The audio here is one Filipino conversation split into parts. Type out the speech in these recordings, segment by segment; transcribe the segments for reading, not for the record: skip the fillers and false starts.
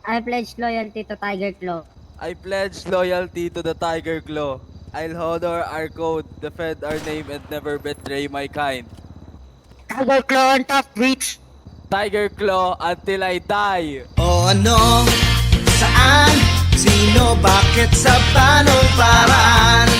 I pledge loyalty to Tiger Claw. I pledge loyalty to the Tiger Claw. I'll honor our code, defend our name, and never betray my kind. Tiger Claw on top, bitch! Tiger Claw until I die. O ano, saan, sino, bakit, sa panong paraan?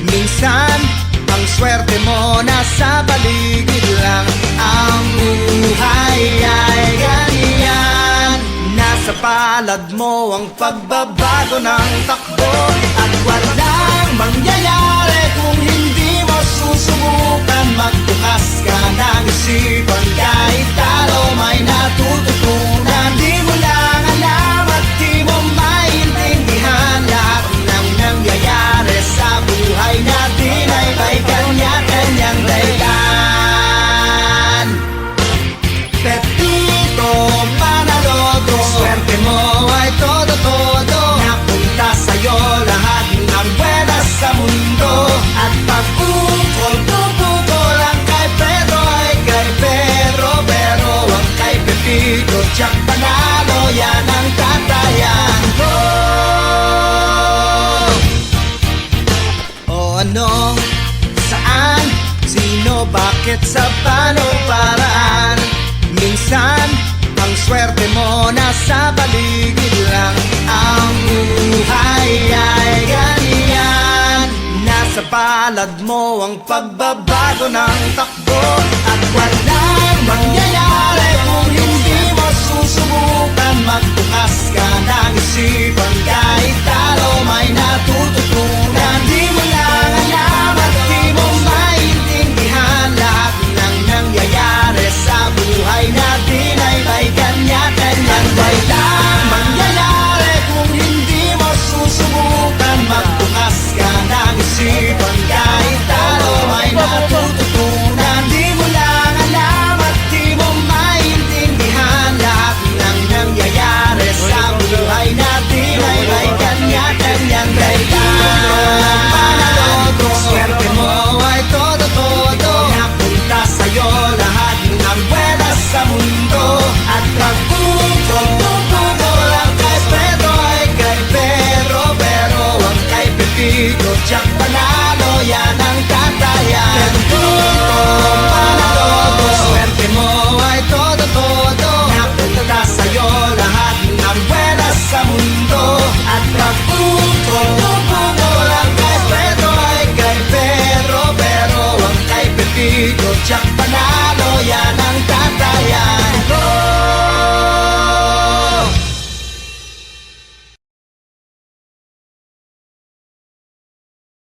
Minsan, ang swerte mo nasa paligid lang. Ang buhay ay ganyan. Nasa palad mo ang pagbabago ng takbo. At walang mangyayari kung hindi mo susubukan. Magbukas ka ng isipan, kahit talo may natututunan. Di mo lang alam at di mo maintindihan. Lahat ng nangyayari sa buhay natin ay may kanya-kanyang dahilan. Pepito Manaloto, swerte mo ay todo-todo. Napunta sa'yo lahat ng buenas sa mundo. At pag-ukol ang kay Pedro ay kay Pedro. Pero ang kay Pepito, tiyak panalo, yan ang tatayan ko. O ano, saan, sino, bakit, sa panong paraan? Minsan, ang swerte mo nasa paligid lang. Ang buhay ay ganyan. Nasa palad mo ang pagbabago ng takbo. At walang mangyayari